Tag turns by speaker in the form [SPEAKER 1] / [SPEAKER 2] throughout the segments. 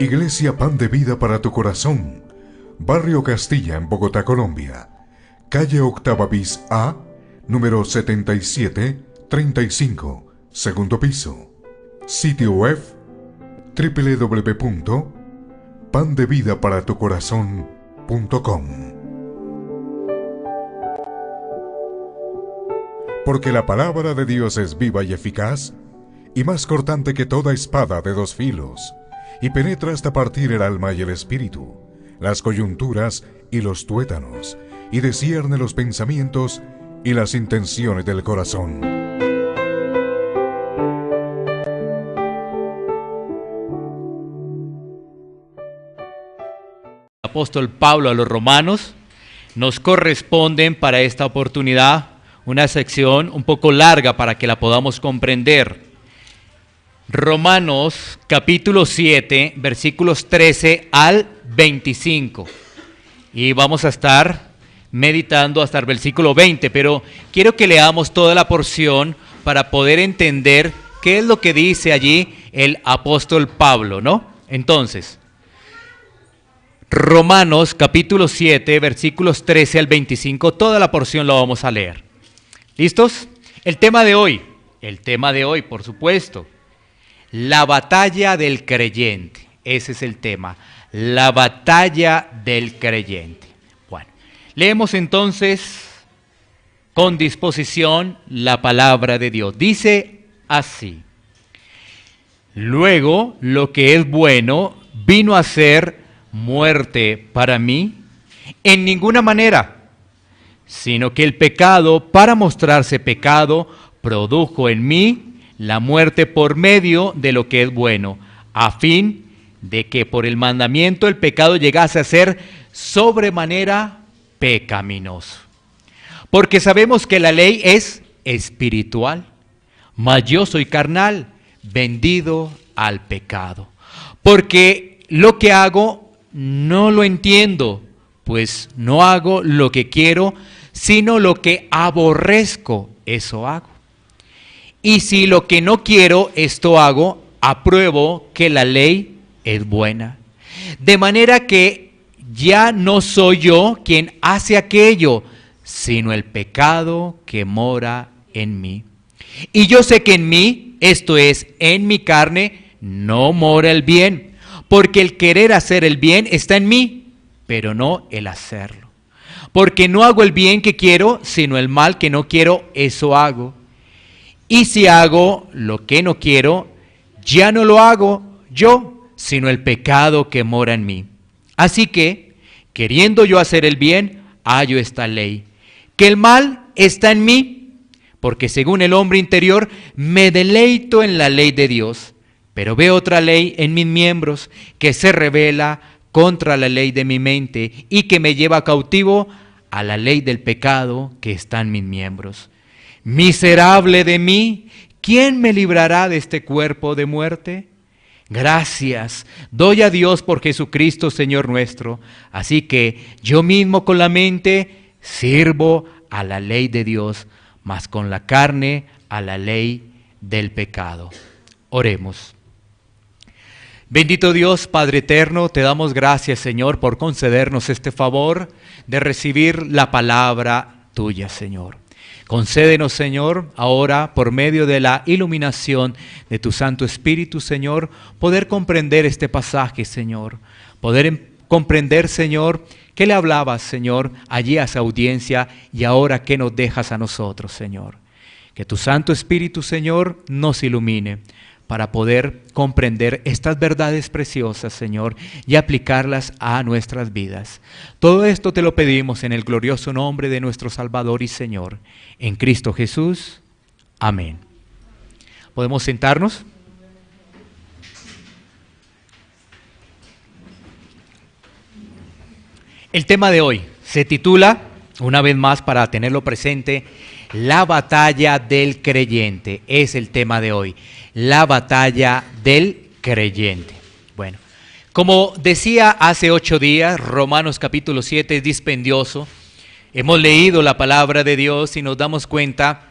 [SPEAKER 1] Iglesia Pan de Vida para tu Corazón, Barrio Castilla en Bogotá, Colombia. Calle Octava bis A, número 7735, segundo piso. Sitio web www.pandevidaparatucorazon.com. Porque la palabra de Dios es viva y eficaz, y más cortante que toda espada de dos filos, y penetra hasta partir el alma y el espíritu, las coyunturas y los tuétanos, y discierne los pensamientos y las intenciones del corazón.
[SPEAKER 2] Apóstol Pablo a los romanos, nos corresponden para esta oportunidad una sección un poco larga para que la podamos comprender. Romanos capítulo 7, versículos 13 al 25. Y vamos a estar meditando hasta el versículo 20, pero quiero que leamos toda la porción para poder entender qué es lo que dice allí el apóstol Pablo, ¿no? Entonces, Romanos capítulo 7, versículos 13 al 25, toda la porción la vamos a leer. ¿Listos? El tema de hoy, por supuesto, la batalla del creyente. Ese es el tema, la batalla del creyente. Bueno, leemos entonces con disposición la palabra de Dios. Dice así: luego lo que es bueno vino a ser muerte para mí en ninguna manera, sino que el pecado, para mostrarse pecado, produjo en mí la muerte por medio de lo que es bueno, a fin de que por el mandamiento el pecado llegase a ser sobremanera pecaminoso. Porque sabemos que la ley es espiritual, mas yo soy carnal, vendido al pecado. Porque lo que hago no lo entiendo, pues no hago lo que quiero, sino lo que aborrezco, eso hago. Y si lo que no quiero, esto hago, apruebo que la ley es buena. De manera que ya no soy yo quien hace aquello, sino el pecado que mora en mí. Y yo sé que en mí, esto es, en mi carne, no mora el bien, porque el querer hacer el bien está en mí, pero no el hacerlo. Porque no hago el bien que quiero, sino el mal que no quiero, eso hago. Y si hago lo que no quiero, ya no lo hago yo, sino el pecado que mora en mí. Así que, queriendo yo hacer el bien, hallo esta ley, que el mal está en mí, porque según el hombre interior me deleito en la ley de Dios, pero veo otra ley en mis miembros que se rebela contra la ley de mi mente y que me lleva cautivo a la ley del pecado que está en mis miembros. Miserable de mí, ¿quién me librará de este cuerpo de muerte? Gracias doy a Dios por Jesucristo Señor nuestro. Así que yo mismo con la mente sirvo a la ley de Dios, mas con la carne a la ley del pecado. Oremos. Bendito Dios, Padre eterno, te damos gracias, Señor, por concedernos este favor de recibir la palabra tuya, Señor. Concédenos, Señor, ahora, por medio de la iluminación de tu Santo Espíritu, Señor, poder comprender este pasaje, Señor. Poder comprender, Señor, qué le hablabas, Señor, allí a esa audiencia y ahora qué nos dejas a nosotros, Señor. Que tu Santo Espíritu, Señor, nos ilumine para poder comprender estas verdades preciosas, Señor, y aplicarlas a nuestras vidas. Todo esto te lo pedimos en el glorioso nombre de nuestro Salvador y Señor, en Cristo Jesús. Amén. ¿Podemos sentarnos? El tema de hoy se titula, una vez más para tenerlo presente, la batalla del creyente. Es el tema de hoy. La batalla del creyente. Bueno, como decía hace 8 días, Romanos capítulo 7 es dispendioso. Hemos leído la palabra de Dios y nos damos cuenta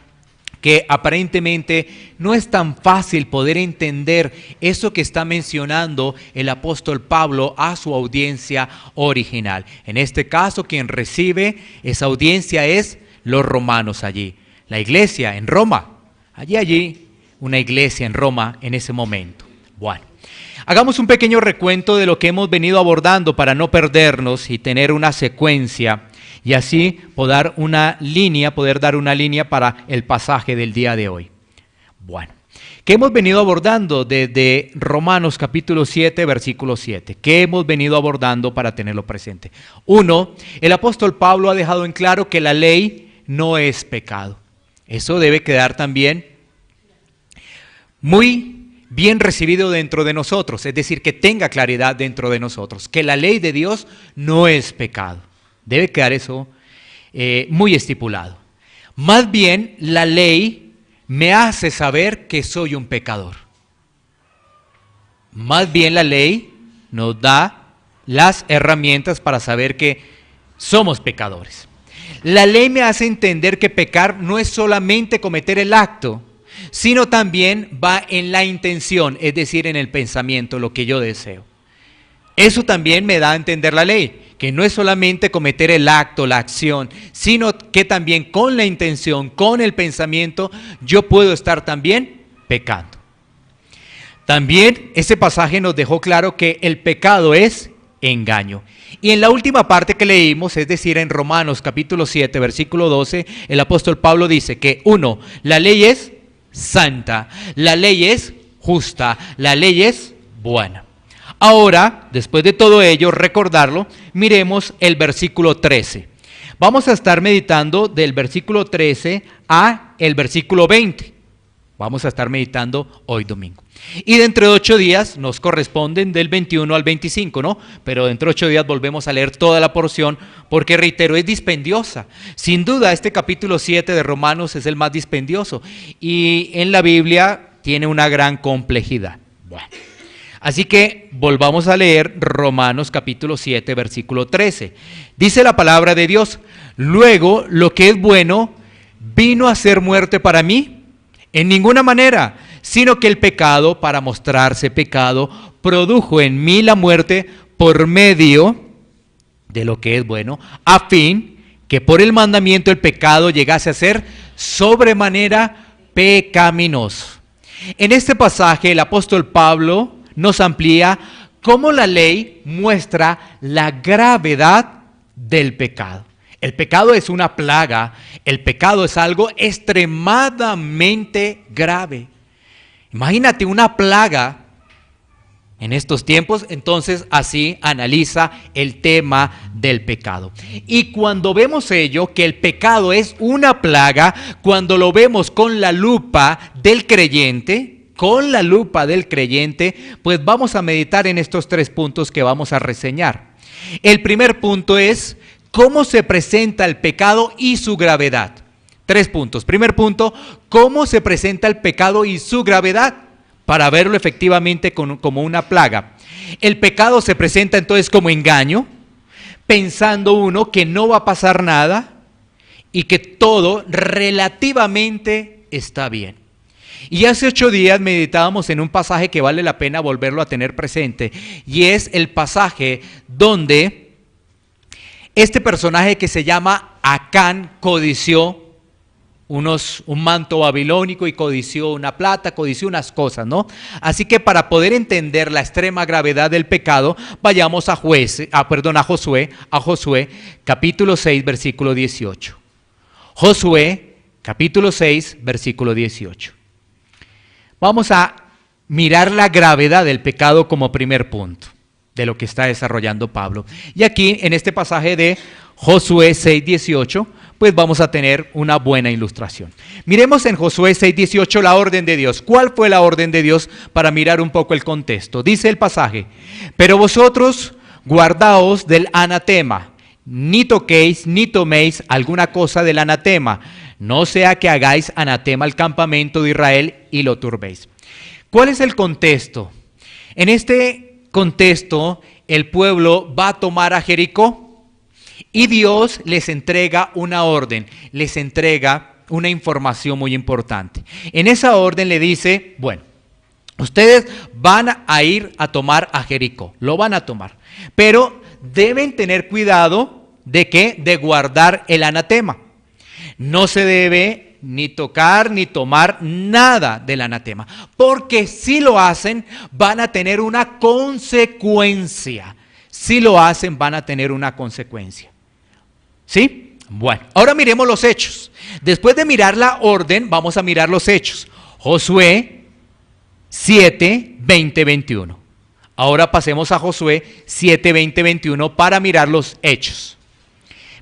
[SPEAKER 2] que aparentemente no es tan fácil poder entender eso que está mencionando el apóstol Pablo a su audiencia original. En este caso, quien recibe esa audiencia es los romanos allí, la iglesia en Roma, allí, una iglesia en Roma en ese momento. Bueno, hagamos un pequeño recuento de lo que hemos venido abordando para no perdernos y tener una secuencia y así poder dar una línea para el pasaje del día de hoy. Bueno, ¿qué hemos venido abordando desde Romanos capítulo 7, versículo 7? ¿Qué hemos venido abordando para tenerlo presente? 1, el apóstol Pablo ha dejado en claro que la ley no es pecado. Eso debe quedar también muy bien recibido dentro de nosotros, es decir, que tenga claridad dentro de nosotros, que la ley de Dios no es pecado. Debe quedar eso muy estipulado. Más bien, la ley me hace saber que soy un pecador. Más bien, la ley nos da las herramientas para saber que somos pecadores. La ley me hace entender que pecar no es solamente cometer el acto, sino también va en la intención, es decir, en el pensamiento, lo que yo deseo. Eso también me da a entender la ley, que no es solamente cometer el acto, la acción, sino que también con la intención, con el pensamiento, yo puedo estar también pecando. También ese pasaje nos dejó claro que el pecado es engaño. Y en la última parte que leímos, es decir, en Romanos capítulo 7, versículo 12, el apóstol Pablo dice que 1, la ley es santa, la ley es justa, la ley es buena. Ahora, después de todo ello, recordarlo, miremos el versículo 13. Vamos a estar meditando del versículo 13 a el versículo 20. Vamos a estar meditando hoy domingo. Y dentro de 8 días nos corresponden del 21 al 25, ¿no? Pero dentro de 8 días volvemos a leer toda la porción porque, reitero, es dispendiosa. Sin duda, este capítulo 7 de Romanos es el más dispendioso y en la Biblia tiene una gran complejidad. Bueno. Así que volvamos a leer Romanos capítulo 7, versículo 13. Dice la palabra de Dios: luego lo que es bueno vino a ser muerte para mí, en ninguna manera, sino que el pecado, para mostrarse pecado, produjo en mí la muerte por medio de lo que es bueno, a fin que por el mandamiento el pecado llegase a ser sobremanera pecaminoso. En este pasaje el apóstol Pablo nos amplía cómo la ley muestra la gravedad del pecado. El pecado es una plaga, el pecado es algo extremadamente grave. Imagínate una plaga en estos tiempos, entonces así analiza el tema del pecado. Y cuando vemos ello, que el pecado es una plaga, cuando lo vemos con la lupa del creyente, pues vamos a meditar en estos 3 puntos que vamos a reseñar. El primer punto es cómo se presenta el pecado y su gravedad. 3 puntos. Primer punto, cómo se presenta el pecado y su gravedad, para verlo efectivamente como una plaga. El pecado se presenta entonces como engaño, pensando uno que no va a pasar nada y que todo relativamente está bien. Y hace 8 días meditábamos en un pasaje que vale la pena volverlo a tener presente, y es el pasaje donde este personaje que se llama Acán codició un manto babilónico y codició una plata, codició unas cosas, ¿no? Así que para poder entender la extrema gravedad del pecado, vayamos a Josué, capítulo 6, versículo 18. Josué, capítulo 6, versículo 18. Vamos a mirar la gravedad del pecado como primer punto de lo que está desarrollando Pablo. Y aquí, en este pasaje de Josué 6:18, pues vamos a tener una buena ilustración. Miremos en Josué 6:18 la orden de Dios. ¿Cuál fue la orden de Dios? Para mirar un poco el contexto. Dice el pasaje: pero vosotros guardaos del anatema, ni toquéis ni toméis alguna cosa del anatema, no sea que hagáis anatema al campamento de Israel y lo turbéis. ¿Cuál es el contexto? En este contexto, el pueblo va a tomar a Jericó y Dios les entrega una orden, les entrega una información muy importante. En esa orden le dice, bueno, ustedes van a ir a tomar a Jericó, lo van a tomar, pero deben tener cuidado ¿de qué? De guardar el anatema. No se debe ni tocar ni tomar nada del anatema, porque si lo hacen van a tener una consecuencia. Si lo hacen van a tener una consecuencia. ¿Sí? Bueno, ahora miremos los hechos. Después de mirar la orden, vamos a mirar los hechos. Josué 7, 20, 21. Ahora pasemos a Josué 7, 20, 21 para mirar los hechos.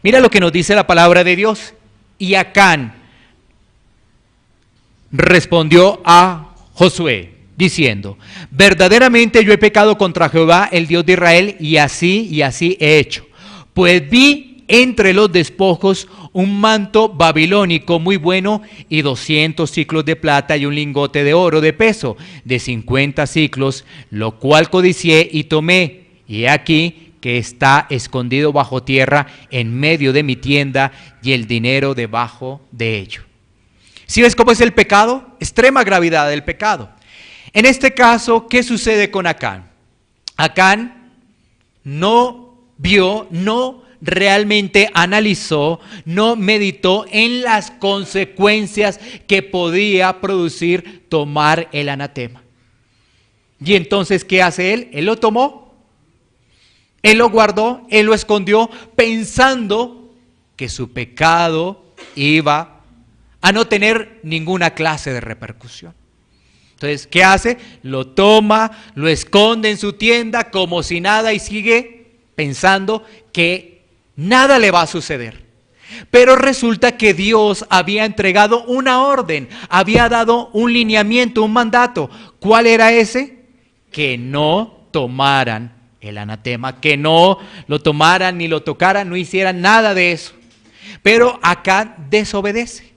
[SPEAKER 2] Mira lo que nos dice la palabra de Dios. Y Acán respondió a Josué diciendo: verdaderamente yo he pecado contra Jehová, el Dios de Israel, y así he hecho. Pues vi entre los despojos un manto babilónico muy bueno y 200 siclos de plata y un lingote de oro de peso de 50 siclos, lo cual codicié y tomé. Y he aquí que está escondido bajo tierra en medio de mi tienda y el dinero debajo de ello. ¿Sí ves cómo es el pecado? Extrema gravedad del pecado. En este caso, ¿qué sucede con Acán? Acán no vio, no realmente analizó, no meditó en las consecuencias que podía producir tomar el anatema. Y entonces, ¿qué hace él? Él lo tomó, él lo guardó, él lo escondió, pensando que su pecado iba a no tener ninguna clase de repercusión. Entonces, ¿qué hace? Lo toma, lo esconde en su tienda como si nada y sigue pensando que nada le va a suceder. Pero resulta que Dios había entregado una orden, había dado un lineamiento, un mandato. ¿Cuál era ese? Que no tomaran el anatema, que no lo tomaran ni lo tocaran, no hicieran nada de eso. Pero Acán desobedece.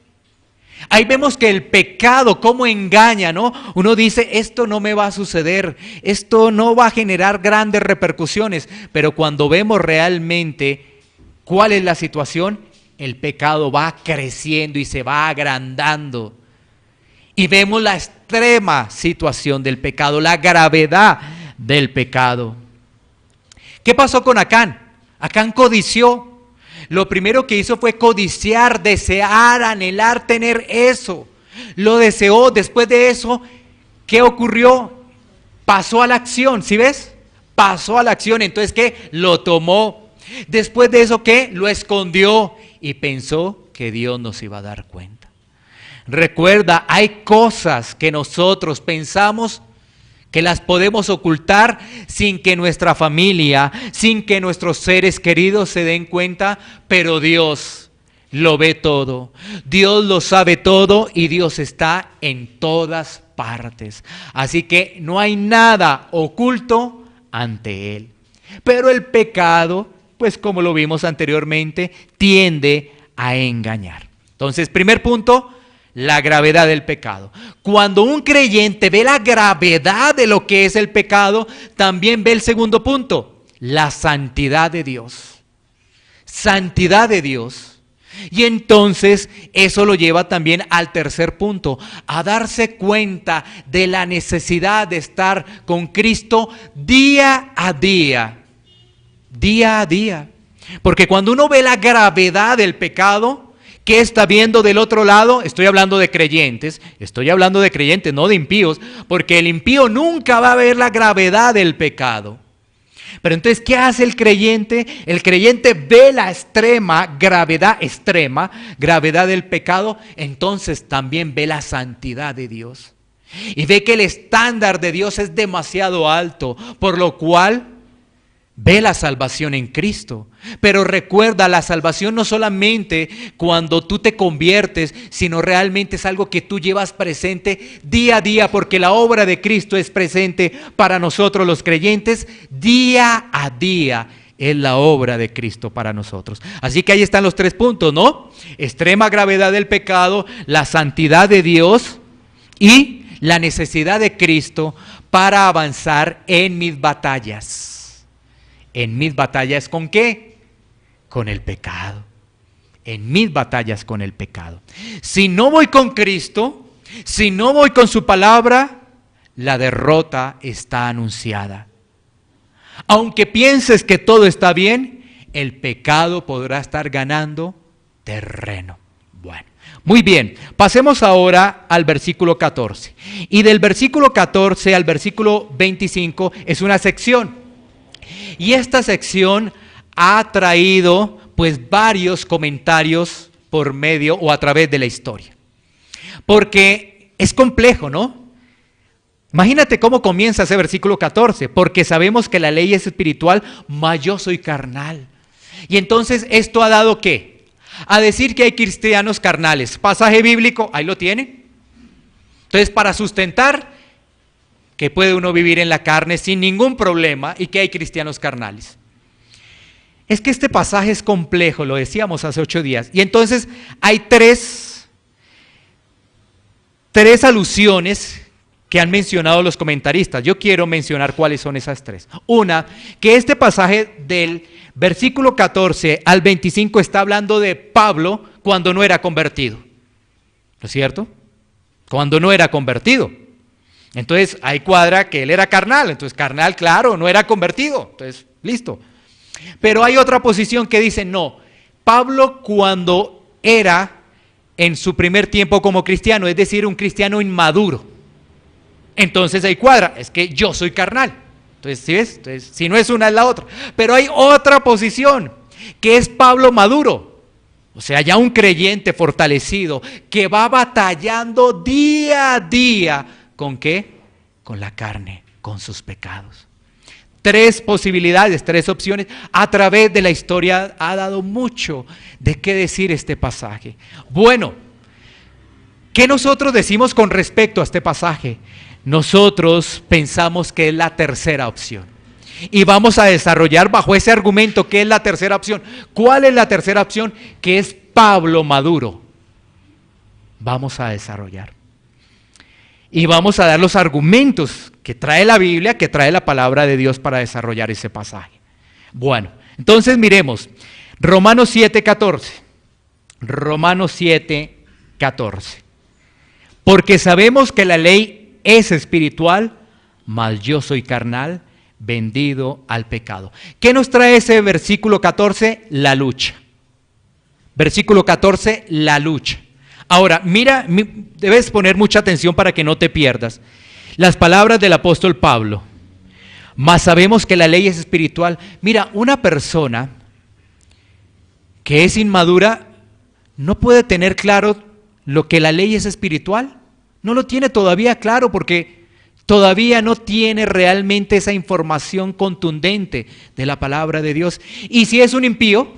[SPEAKER 2] Ahí vemos que el pecado cómo engaña, ¿no? Uno dice, esto no me va a suceder, esto no va a generar grandes repercusiones, pero cuando vemos realmente cuál es la situación, el pecado va creciendo y se va agrandando. Y vemos la extrema situación del pecado, la gravedad del pecado. ¿Qué pasó con Acán? Acán codició. Lo primero que hizo fue codiciar, desear, anhelar tener eso. Lo deseó. Después de eso, ¿qué ocurrió? Pasó a la acción, ¿sí ves? Pasó a la acción. Entonces, ¿qué? Lo tomó. Después de eso, ¿qué? Lo escondió y pensó que Dios nos iba a dar cuenta. Recuerda, hay cosas que nosotros pensamos que las podemos ocultar sin que nuestra familia, sin que nuestros seres queridos se den cuenta, pero Dios lo ve todo, Dios lo sabe todo y Dios está en todas partes. Así que no hay nada oculto ante Él. Pero el pecado, pues como lo vimos anteriormente, tiende a engañar. Entonces, primer punto, la gravedad del pecado. Cuando un creyente ve la gravedad de lo que es el pecado, también ve el segundo punto, la santidad de Dios. Santidad de Dios. Y entonces eso lo lleva también al tercer punto, a darse cuenta de la necesidad de estar con Cristo día a día. Día a día. Porque cuando uno ve la gravedad del pecado, ¿qué está viendo del otro lado? Estoy hablando de creyentes, no de impíos, porque el impío nunca va a ver la gravedad del pecado. Pero entonces, ¿qué hace el creyente? El creyente ve la extrema gravedad del pecado, entonces también ve la santidad de Dios. Y ve que el estándar de Dios es demasiado alto, por lo cual ve la salvación en Cristo. Pero recuerda, la salvación no solamente cuando tú te conviertes, sino realmente es algo que tú llevas presente día a día, porque la obra de Cristo es presente para nosotros los creyentes. Día a día es la obra de Cristo para nosotros. Así que ahí están los tres puntos, ¿no? Extrema gravedad del pecado, la santidad de Dios y la necesidad de Cristo para avanzar en mis batallas. ¿En mis batallas con qué? Con el pecado. en mis batallas con el pecado. Si no voy con Cristo, si no voy con su palabra, la derrota está anunciada. Aunque pienses que todo está bien, el pecado podrá estar ganando terreno. Bueno, muy bien, pasemos ahora al versículo 14. Y del versículo 14 al versículo 25 es una sección. Y esta sección ha traído pues varios comentarios por medio o a través de la historia. Porque es complejo, ¿no? Imagínate cómo comienza ese versículo 14, porque sabemos que la ley es espiritual, mas yo soy carnal. Y entonces esto ha dado ¿qué? A decir que hay cristianos carnales. Pasaje bíblico, ahí lo tiene. Entonces, para sustentar que puede uno vivir en la carne sin ningún problema y que hay cristianos carnales. Es que este pasaje es complejo, lo decíamos hace 8 días. Y entonces hay tres alusiones que han mencionado los comentaristas. Yo quiero mencionar cuáles son esas tres. Una, que este pasaje del versículo 14 al 25 está hablando de Pablo cuando no era convertido. ¿No es cierto? Cuando no era convertido. Entonces ahí cuadra que él era carnal. Entonces carnal, claro, no era convertido. Entonces, listo. Pero hay otra posición que dice, no, Pablo cuando era en su primer tiempo como cristiano, es decir, un cristiano inmaduro. Entonces ahí cuadra, es que yo soy carnal. Entonces, ¿sí ves? Entonces, si no es una es la otra. Pero hay otra posición, que es Pablo maduro. O sea, ya un creyente fortalecido, que va batallando día a día. ¿Con qué? Con la carne, con sus pecados. 3 posibilidades, 3 opciones. A través de la historia ha dado mucho de qué decir este pasaje. Bueno, ¿qué nosotros decimos con respecto a este pasaje? Nosotros pensamos que es la tercera opción. Y vamos a desarrollar bajo ese argumento que es la tercera opción. ¿Cuál es la tercera opción? Que es Pablo maduro. Vamos a desarrollar. Y vamos a dar los argumentos que trae la Biblia, que trae la palabra de Dios para desarrollar ese pasaje. Bueno, entonces miremos. Romanos 7:14. Romanos 7:14. Porque sabemos que la ley es espiritual, mas yo soy carnal, vendido al pecado. ¿Qué nos trae ese versículo 14? La lucha. Versículo 14, la lucha. Ahora, mira, debes poner mucha atención para que no te pierdas. Las palabras del apóstol Pablo. Mas sabemos que la ley es espiritual. Mira, una persona que es inmadura no puede tener claro lo que la ley es espiritual. No lo tiene todavía claro porque todavía no tiene realmente esa información contundente de la palabra de Dios. Y si es un impío,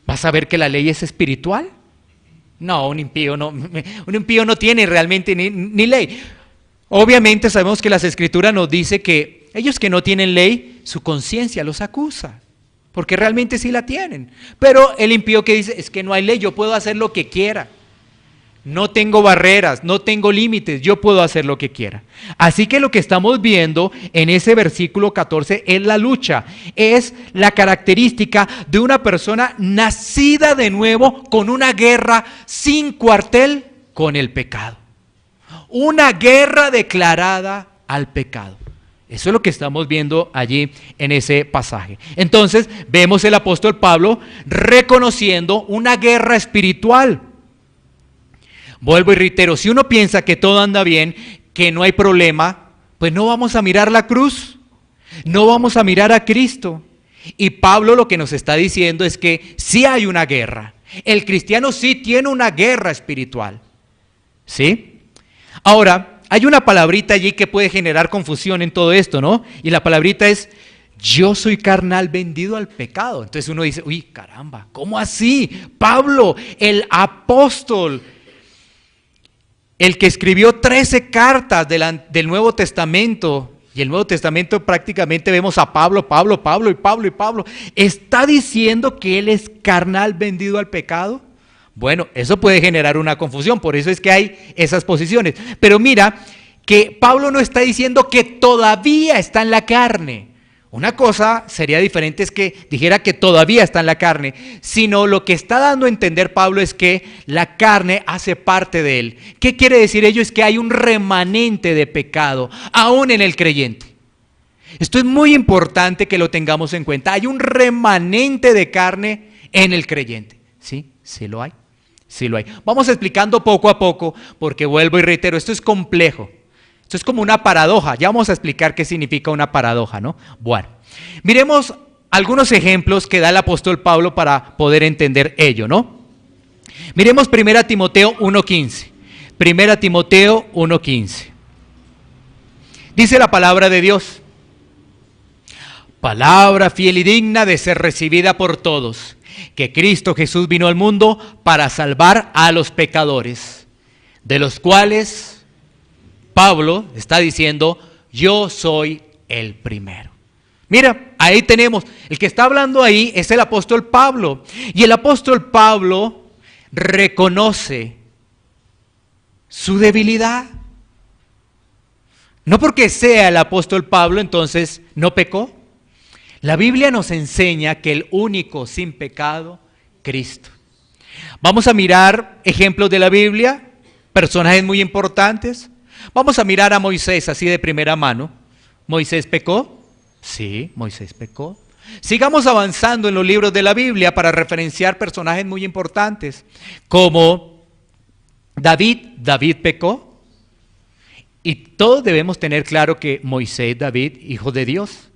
[SPEAKER 2] ¿vas a ver que la ley es espiritual? No, un impío no tiene realmente ni ley. Obviamente sabemos que las Escrituras nos dice que ellos que no tienen ley, su conciencia los acusa, porque realmente sí la tienen. Pero el impío que dice, es que no hay ley, yo puedo hacer lo que quiera. No tengo barreras, no tengo límites, yo puedo hacer lo que quiera. Así que lo que estamos viendo en ese versículo 14 es la lucha, es la característica de una persona nacida de nuevo con una guerra sin cuartel con el pecado. Una guerra declarada al pecado. Eso es lo que estamos viendo allí en ese pasaje. Entonces vemos el apóstol Pablo reconociendo una guerra espiritual. Vuelvo y reitero, si uno piensa que todo anda bien, que no hay problema, pues no vamos a mirar la cruz, no vamos a mirar a Cristo. Y Pablo lo que nos está diciendo es que sí hay una guerra. El cristiano sí tiene una guerra espiritual. ¿Sí? Ahora, hay una palabrita allí que puede generar confusión en todo esto, ¿no? Y la palabrita es, yo soy carnal vendido al pecado. Entonces uno dice, uy, caramba, ¿cómo así? Pablo, el apóstol, el que escribió 13 cartas del Nuevo Testamento, y el Nuevo Testamento prácticamente vemos a Pablo, ¿está diciendo que él es carnal vendido al pecado? Bueno, eso puede generar una confusión, por eso es que hay esas posiciones. Pero mira que Pablo no está diciendo que todavía está en la carne. Una cosa sería diferente es que dijera que todavía está en la carne, sino lo que está dando a entender Pablo es que la carne hace parte de él. ¿Qué quiere decir ello? Es que hay un remanente de pecado, aún en el creyente. Esto es muy importante que lo tengamos en cuenta. Hay un remanente de carne en el creyente. ¿Sí? Sí lo hay. Sí lo hay. Vamos explicando poco a poco, porque vuelvo y reitero, esto es complejo. Esto es como una paradoja. Ya vamos a explicar qué significa una paradoja, ¿no? Bueno, miremos algunos ejemplos que da el apóstol Pablo para poder entender ello, ¿no? Miremos 1 Timoteo 1:15. 1 Timoteo 1:15. Dice la palabra de Dios: palabra fiel y digna de ser recibida por todos, que Cristo Jesús vino al mundo para salvar a los pecadores, de los cuales Pablo está diciendo, yo soy el primero. Mira, ahí tenemos, el que está hablando ahí es el apóstol Pablo. Y el apóstol Pablo reconoce su debilidad. No porque sea el apóstol Pablo, entonces no pecó. La Biblia nos enseña que el único sin pecado, Cristo. Vamos a mirar ejemplos de la Biblia, personajes muy importantes. Vamos a mirar a Moisés así de primera mano. ¿Moisés pecó? Sí, Moisés pecó. Sigamos avanzando en los libros de la Biblia para referenciar personajes muy importantes, como David. David pecó. Y todos debemos tener claro que Moisés, David, hijo de Dios,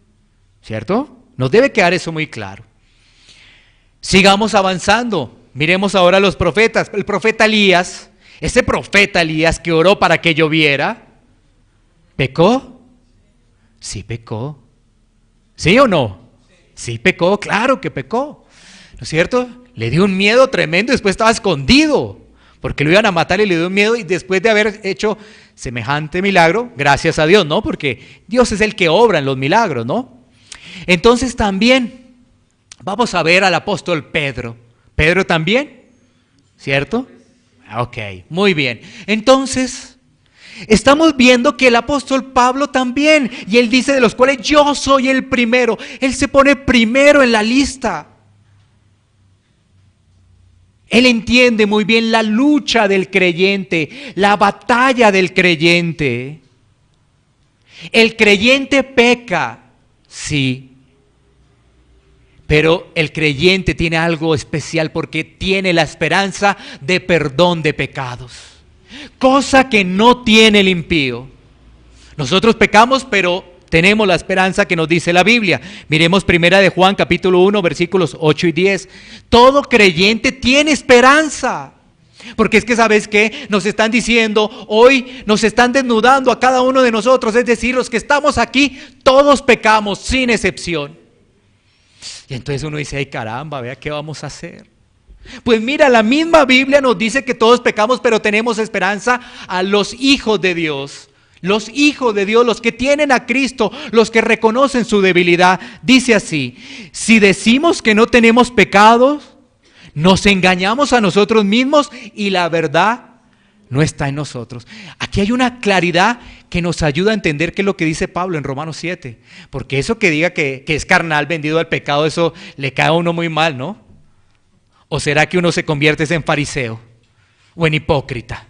[SPEAKER 2] ¿cierto? Nos debe quedar eso muy claro. Sigamos avanzando. Miremos ahora a los profetas. El profeta Elías. Ese profeta Elías que oró para que lloviera, ¿pecó? Sí pecó. ¿Sí o no? Sí pecó, claro que pecó. ¿No es cierto? Le dio un miedo tremendo y después estaba escondido, porque lo iban a matar y le dio un miedo, y después de haber hecho semejante milagro, gracias a Dios, ¿no? Porque Dios es el que obra en los milagros, ¿no? Entonces también vamos a ver al apóstol Pedro. Pedro también, ¿cierto? Ok, muy bien. Entonces, estamos viendo que el apóstol Pablo también, y él dice de los cuales yo soy el primero. Él se pone primero en la lista. Él entiende muy bien la lucha del creyente, la batalla del creyente. El creyente peca, sí. Pero el creyente tiene algo especial porque tiene la esperanza de perdón de pecados, cosa que no tiene el impío. Nosotros pecamos, pero tenemos la esperanza que nos dice la Biblia. Miremos 1 de Juan capítulo 1 versículos 8 y 10. Todo creyente tiene esperanza. Porque es que, ¿sabes qué? Nos están diciendo, hoy nos están desnudando a cada uno de nosotros, es decir, los que estamos aquí, todos pecamos sin excepción. Y entonces uno dice, ay caramba, vea qué vamos a hacer. Pues mira, la misma Biblia nos dice que todos pecamos, pero tenemos esperanza a los hijos de Dios. Los hijos de Dios, los que tienen a Cristo, los que reconocen su debilidad. Dice así, si decimos que no tenemos pecados, nos engañamos a nosotros mismos y la verdad no está en nosotros. Aquí hay una claridad que nos ayuda a entender qué es lo que dice Pablo en Romanos 7. Porque eso que diga que es carnal, vendido al pecado, eso le cae a uno muy mal, ¿no? ¿O será que uno se convierte en fariseo o en hipócrita?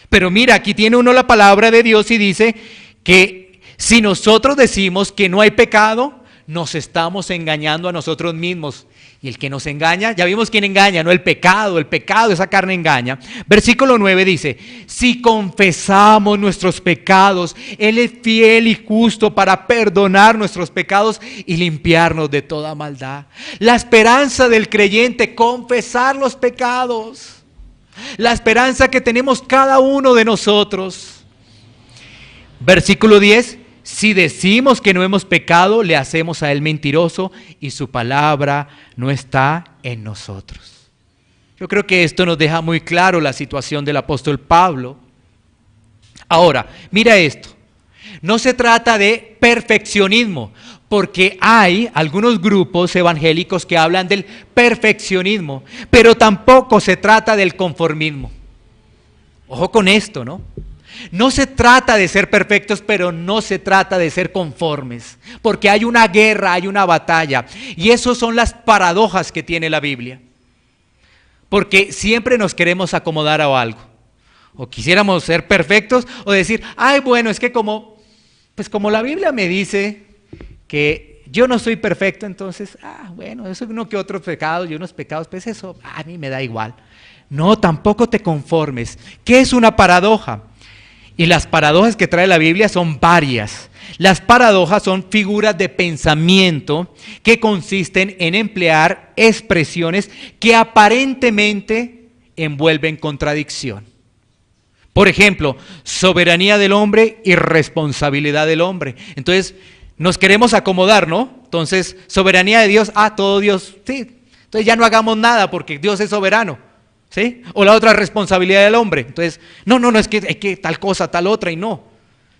[SPEAKER 2] Pero mira, aquí tiene uno la palabra de Dios y dice que si nosotros decimos que no hay pecado, nos estamos engañando a nosotros mismos. Y el que nos engaña, ya vimos quién engaña, no el pecado, esa carne engaña. Versículo 9 dice, si confesamos nuestros pecados, Él es fiel y justo para perdonar nuestros pecados y limpiarnos de toda maldad. La esperanza del creyente, confesar los pecados. La esperanza que tenemos cada uno de nosotros. Versículo 10. Si decimos que no hemos pecado, le hacemos a Él mentiroso y su palabra no está en nosotros. Yo creo que esto nos deja muy claro la situación del apóstol Pablo. Ahora, mira esto. No se trata de perfeccionismo, porque hay algunos grupos evangélicos que hablan del perfeccionismo, pero tampoco se trata del conformismo. Ojo con esto, ¿no? No se trata de ser perfectos, pero no se trata de ser conformes, porque hay una guerra, hay una batalla, y esas son las paradojas que tiene la Biblia, porque siempre nos queremos acomodar a algo, o quisiéramos ser perfectos, o decir, ay bueno, es que como la Biblia me dice que yo no soy perfecto, entonces, bueno, eso uno que otros pecados y unos pecados, pues eso a mí me da igual. No, tampoco te conformes. ¿Qué es una paradoja? Y las paradojas que trae la Biblia son varias. Las paradojas son figuras de pensamiento que consisten en emplear expresiones que aparentemente envuelven contradicción. Por ejemplo, soberanía del hombre y responsabilidad del hombre. Entonces, nos queremos acomodar, ¿no? Entonces, soberanía de Dios, todo Dios, sí. Entonces ya no hagamos nada porque Dios es soberano. ¿Sí? O la otra responsabilidad del hombre. Entonces, no, es que hay que tal cosa, tal otra y no.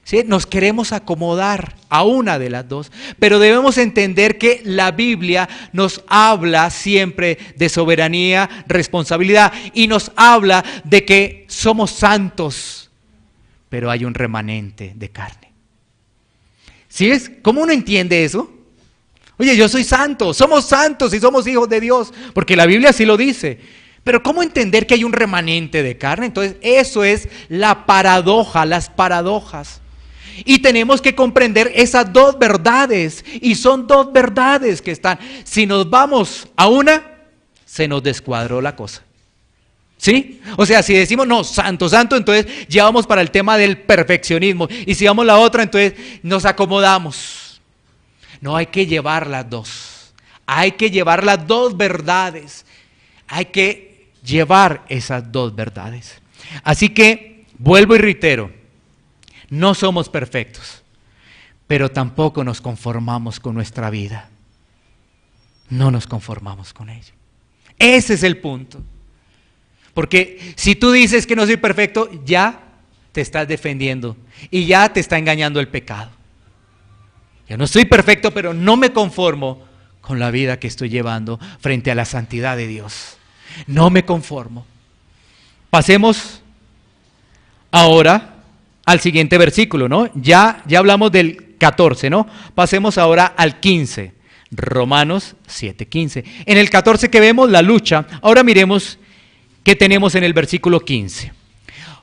[SPEAKER 2] ¿Sí? Nos queremos acomodar a una de las dos, pero debemos entender que la Biblia nos habla siempre de soberanía, responsabilidad y nos habla de que somos santos, pero hay un remanente de carne. ¿Sí ves? ¿Cómo uno entiende eso? Oye, yo soy santo, somos santos y somos hijos de Dios, porque la Biblia así lo dice. Pero ¿cómo entender que hay un remanente de carne? Entonces, eso es la paradoja, las paradojas. Y tenemos que comprender esas dos verdades. Y son dos verdades que están. Si nos vamos a una, se nos descuadró la cosa. ¿Sí? O sea, si decimos, no, santo, santo, entonces ya vamos para el tema del perfeccionismo. Y si vamos a la otra, entonces nos acomodamos. No, hay que llevar las dos. Hay que llevar las dos verdades. Hay que llevar esas dos verdades. Así que, vuelvo y reitero, no somos perfectos, pero tampoco nos conformamos con nuestra vida. No nos conformamos con ello. Ese es el punto. Porque si tú dices que no soy perfecto, ya te estás defendiendo y ya te está engañando el pecado. Yo no soy perfecto, pero no me conformo con la vida que estoy llevando frente a la santidad de Dios. No me conformo. Pasemos ahora al siguiente versículo, ¿no? Ya hablamos del 14, ¿no? Pasemos ahora al 15. Romanos 7:15. En el 14 que vemos la lucha, ahora miremos qué tenemos en el versículo 15.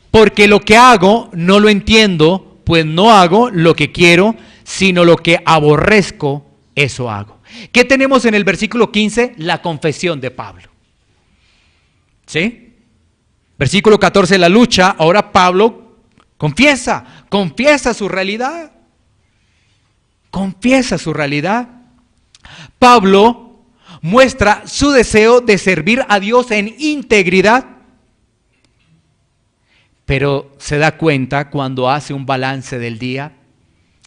[SPEAKER 2] Porque lo que hago no lo entiendo, pues no hago lo que quiero, sino lo que aborrezco, eso hago. ¿Qué tenemos en el versículo 15? La confesión de Pablo. ¿Sí? Versículo 14, la lucha. Ahora Pablo confiesa su realidad. Confiesa su realidad. Pablo muestra su deseo de servir a Dios en integridad, pero se da cuenta cuando hace un balance del día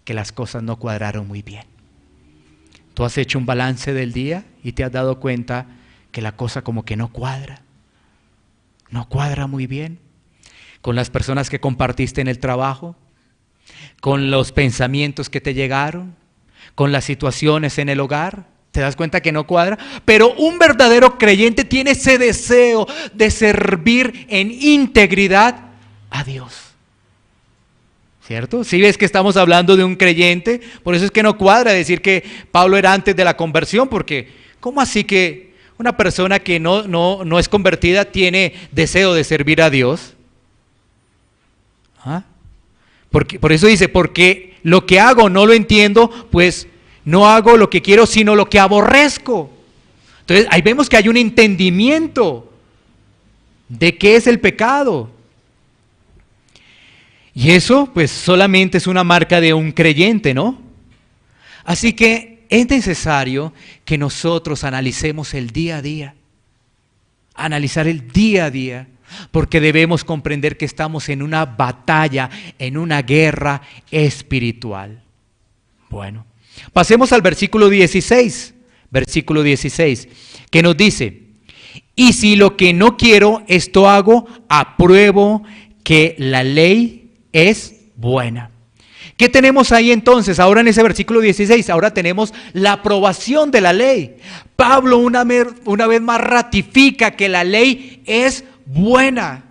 [SPEAKER 2] que las cosas no cuadraron muy bien. Tú has hecho un balance del día y te has dado cuenta que la cosa como que no cuadra. No cuadra muy bien con las personas que compartiste en el trabajo, con los pensamientos que te llegaron, con las situaciones en el hogar. Te das cuenta que no cuadra, pero un verdadero creyente tiene ese deseo de servir en integridad a Dios. ¿Cierto? Si ves que estamos hablando de un creyente, por eso es que no cuadra decir que Pablo era antes de la conversión, porque ¿cómo así que una persona que no es convertida tiene deseo de servir a Dios? Por eso dice, porque lo que hago no lo entiendo, pues no hago lo que quiero, sino lo que aborrezco. Entonces ahí vemos que hay un entendimiento de qué es el pecado. Y eso pues solamente es una marca de un creyente, ¿no? Así que es necesario que nosotros analicemos el día a día. Analizar el día a día. Porque debemos comprender que estamos en una batalla, en una guerra espiritual. Bueno, pasemos al versículo 16. Versículo 16, que nos dice: y si lo que no quiero, esto hago, apruebo que la ley es buena. ¿Qué tenemos ahí entonces? Ahora en ese versículo 16, ahora tenemos la aprobación de la ley. Pablo una vez más ratifica que la ley es buena.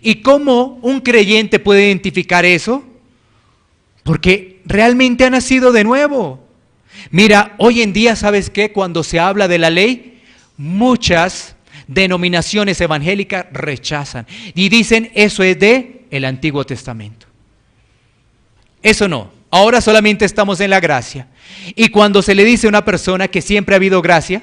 [SPEAKER 2] ¿Y cómo un creyente puede identificar eso? Porque realmente ha nacido de nuevo. Mira, hoy en día, ¿sabes qué? Cuando se habla de la ley, muchas denominaciones evangélicas rechazan y dicen eso es de el Antiguo Testamento. Eso no, ahora solamente estamos en la gracia. Y cuando se le dice a una persona que siempre ha habido gracia,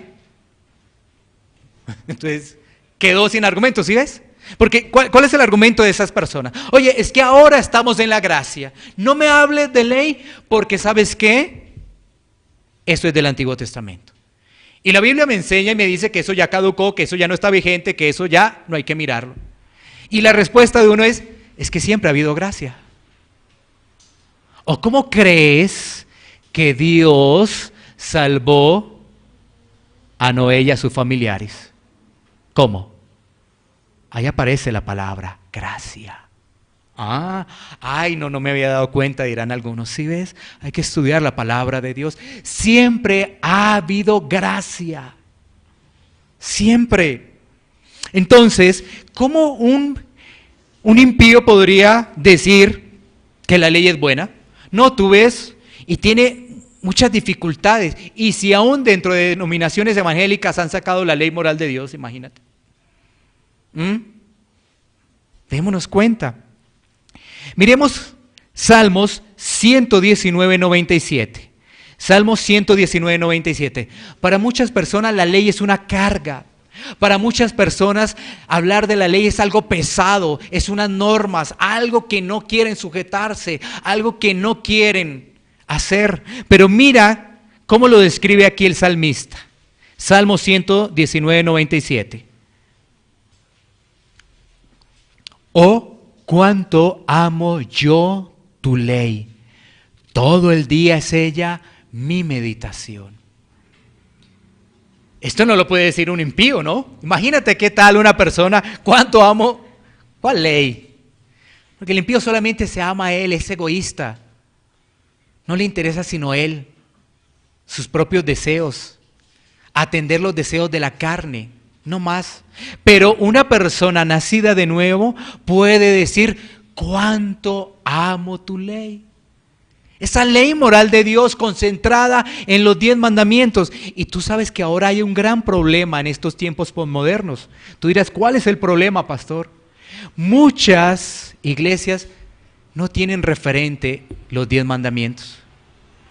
[SPEAKER 2] entonces quedó sin argumento, ¿sí ves? Porque ¿cuál es el argumento de esas personas? Oye, es que ahora estamos en la gracia. No me hables de ley porque ¿sabes qué? Eso es del Antiguo Testamento. Y la Biblia me enseña y me dice que eso ya caducó, que eso ya no está vigente, que eso ya no hay que mirarlo. Y la respuesta de uno es que siempre ha habido gracia. ¿O cómo crees que Dios salvó a Noé y a sus familiares? ¿Cómo? Ahí aparece la palabra gracia. No me había dado cuenta, dirán algunos. ¿Sí ves? Hay que estudiar la palabra de Dios. Siempre ha habido gracia. Siempre. Entonces, ¿cómo un impío podría decir que la ley es buena? No, tú ves, y tiene muchas dificultades. Y si aún dentro de denominaciones evangélicas han sacado la ley moral de Dios, imagínate. Démonos cuenta. Miremos Salmos 119, 97. Salmos 119, 97. Para muchas personas la ley es una carga. Para muchas personas hablar de la ley es algo pesado, es unas normas, algo que no quieren sujetarse, algo que no quieren hacer. Pero mira cómo lo describe aquí el salmista. Salmo 119, 97. Oh, cuánto amo yo tu ley. Todo el día es ella mi meditación. Esto no lo puede decir un impío, ¿no? Imagínate qué tal una persona, cuánto amo, ¿cuál ley? Porque el impío solamente se ama a él, es egoísta. No le interesa sino él, sus propios deseos, atender los deseos de la carne, no más. Pero una persona nacida de nuevo puede decir, cuánto amo tu ley. Esa ley moral de Dios concentrada en los 10 mandamientos. Y tú sabes que ahora hay un gran problema en estos tiempos posmodernos. Tú dirás, ¿cuál es el problema, pastor? Muchas iglesias no tienen referente los 10 mandamientos.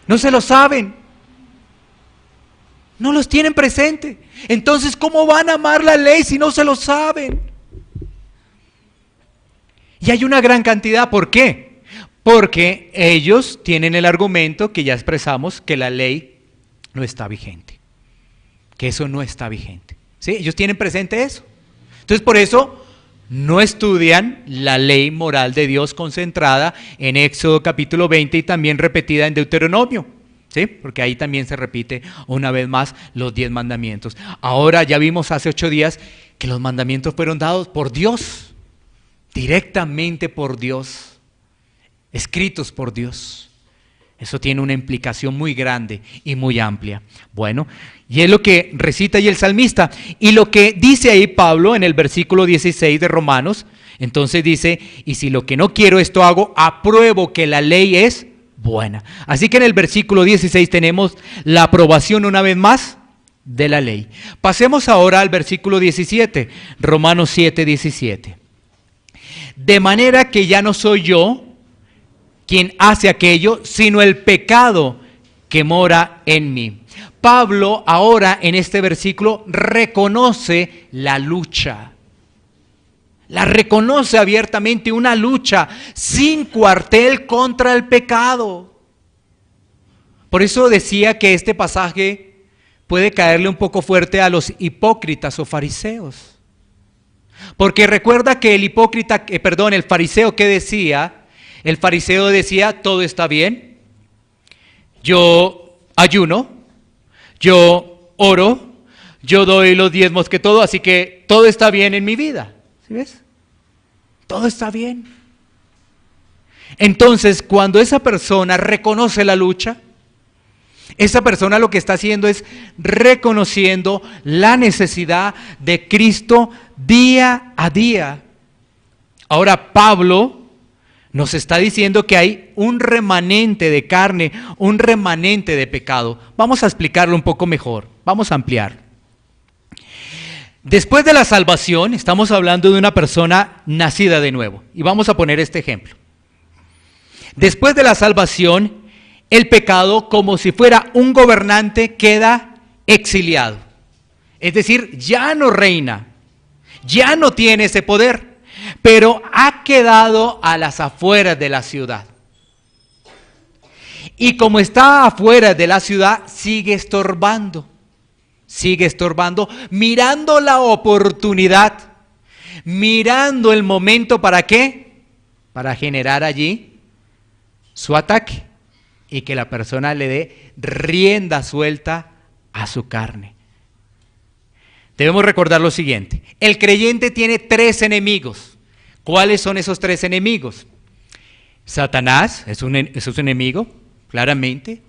[SPEAKER 2] No se lo saben. No los tienen presente. Entonces, ¿cómo van a amar la ley si no se lo saben? Y hay una gran cantidad. ¿Por qué? Porque ellos tienen el argumento que ya expresamos, que la ley no está vigente. Que eso no está vigente. ¿Sí? Ellos tienen presente eso. Entonces, por eso no estudian la ley moral de Dios concentrada en Éxodo capítulo 20 y también repetida en Deuteronomio. ¿Sí? Porque ahí también se repite una vez más los 10 mandamientos. Ahora ya vimos hace 8 días que los mandamientos fueron dados por Dios, directamente por Dios, escritos por Dios. Eso tiene una implicación muy grande y muy amplia. Bueno, y es lo que recita ahí el salmista. Y lo que dice ahí Pablo en el versículo 16 de Romanos, entonces dice, y si lo que no quiero esto hago, apruebo que la ley es buena. Así que en el versículo 16 tenemos la aprobación una vez más de la ley. Pasemos ahora al versículo 17, Romanos 7, 17. De manera que ya no soy yo quien hace aquello, sino el pecado que mora en mí. Pablo ahora en este versículo reconoce la lucha. La reconoce abiertamente, una lucha sin cuartel contra el pecado. Por eso decía que este pasaje puede caerle un poco fuerte a los hipócritas o fariseos. Porque recuerda que el fariseo, ¿qué decía? El fariseo decía, todo está bien, yo ayuno, yo oro, yo doy los diezmos que todo, así que todo está bien en mi vida. ¿Sí ves? Todo está bien. Entonces, cuando esa persona reconoce la lucha, esa persona lo que está haciendo es reconociendo la necesidad de Cristo día a día. Ahora Pablo nos está diciendo que hay un remanente de carne, un remanente de pecado. Vamos a explicarlo un poco mejor, vamos a ampliar. Después de la salvación, estamos hablando de una persona nacida de nuevo. Y vamos a poner este ejemplo. Después de la salvación, el pecado, como si fuera un gobernante, queda exiliado. Es decir, ya no reina, ya no tiene ese poder, pero ha quedado a las afueras de la ciudad. Y como está afuera de la ciudad, sigue estorbando, mirando la oportunidad, mirando el momento, ¿para qué? Para generar allí su ataque y que la persona le dé rienda suelta a su carne. Debemos recordar lo siguiente: el creyente tiene 3 enemigos. ¿Cuáles son esos 3 enemigos? Satanás es un enemigo, claramente.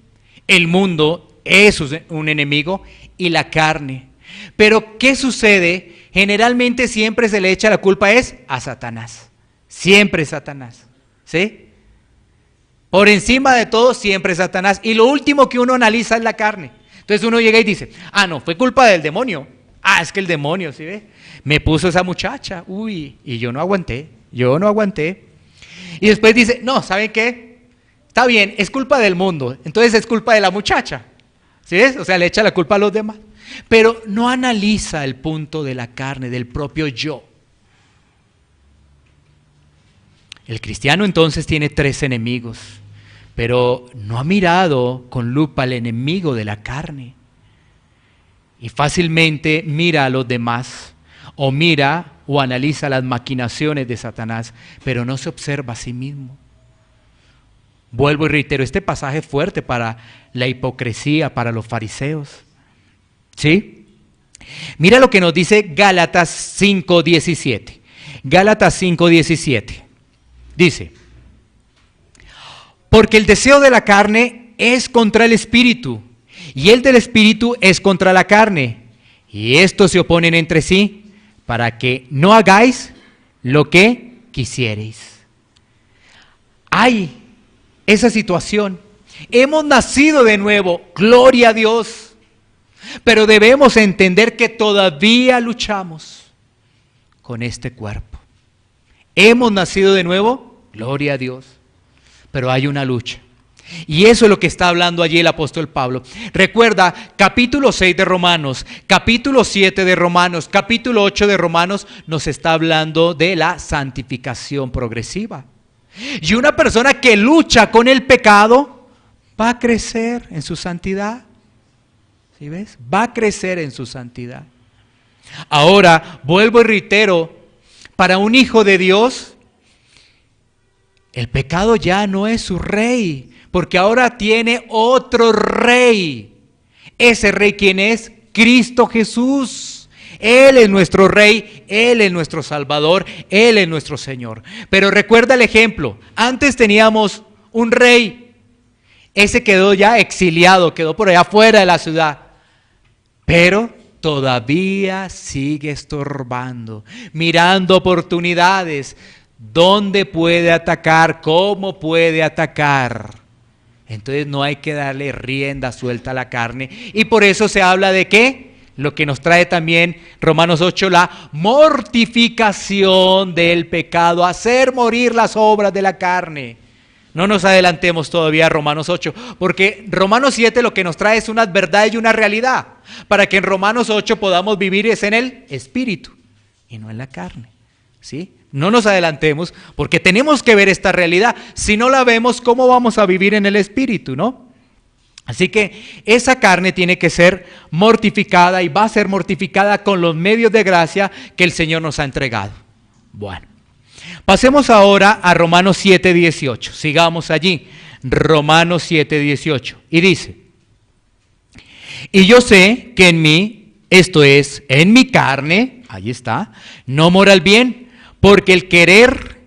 [SPEAKER 2] El mundo es un enemigo y la carne. Pero ¿qué sucede? Generalmente siempre se le echa la culpa a Satanás. Siempre Satanás, ¿sí? Por encima de todo siempre Satanás. Y lo último que uno analiza es la carne. Entonces uno llega y dice, no, fue culpa del demonio. Es que el demonio, ¿sí ve? Me puso esa muchacha, y yo no aguanté. Y después dice, no, ¿saben qué? Está bien, es culpa del mundo, entonces es culpa de la muchacha. ¿Sí ves? O sea, le echa la culpa a los demás. Pero no analiza el punto de la carne, del propio yo. El cristiano entonces tiene 3 enemigos, pero no ha mirado con lupa al enemigo de la carne. Y fácilmente mira a los demás, o mira o analiza las maquinaciones de Satanás, pero no se observa a sí mismo. Vuelvo y reitero, este pasaje es fuerte para la hipocresía, para los fariseos. ¿Sí? Mira lo que nos dice Gálatas 5:17. Gálatas 5:17. Dice, porque el deseo de la carne es contra el espíritu, y el del espíritu es contra la carne, y estos se oponen entre sí, para que no hagáis lo que quisiereis. Hay esa situación. Hemos nacido de nuevo, gloria a Dios, pero debemos entender que todavía luchamos con este cuerpo. Hemos nacido de nuevo, gloria a Dios, pero hay una lucha. Y eso es lo que está hablando allí el apóstol Pablo. Recuerda, capítulo 6 de Romanos, capítulo 7 de Romanos, capítulo 8 de Romanos, nos está hablando de la santificación progresiva. Y una persona que lucha con el pecado va a crecer en su santidad. ¿Sí ves? Va a crecer en su santidad. Ahora, vuelvo y reitero, para un hijo de Dios, el pecado ya no es su rey, porque ahora tiene otro rey. Ese rey, ¿quién es? Cristo Jesús. Él es nuestro rey, Él es nuestro salvador, Él es nuestro Señor. Pero recuerda el ejemplo, antes teníamos un rey, ese quedó ya exiliado, quedó por allá afuera de la ciudad, pero todavía sigue estorbando, mirando oportunidades, dónde puede atacar, cómo puede atacar. Entonces no hay que darle rienda suelta a la carne, y por eso se habla de ¿qué? Lo que nos trae también Romanos 8, la mortificación del pecado, hacer morir las obras de la carne. No nos adelantemos todavía a Romanos 8, porque Romanos 7 lo que nos trae es una verdad y una realidad, para que en Romanos 8 podamos vivir es en el Espíritu y no en la carne. ¿Sí? No nos adelantemos, porque tenemos que ver esta realidad. Si no la vemos, ¿cómo vamos a vivir en el Espíritu, no? Así que esa carne tiene que ser mortificada, y va a ser mortificada con los medios de gracia que el Señor nos ha entregado. Bueno, pasemos ahora a Romanos 7:18. Sigamos allí. Romanos 7:18. Y dice, y yo sé que en mí, esto es, en mi carne, ahí está, no mora el bien, porque el querer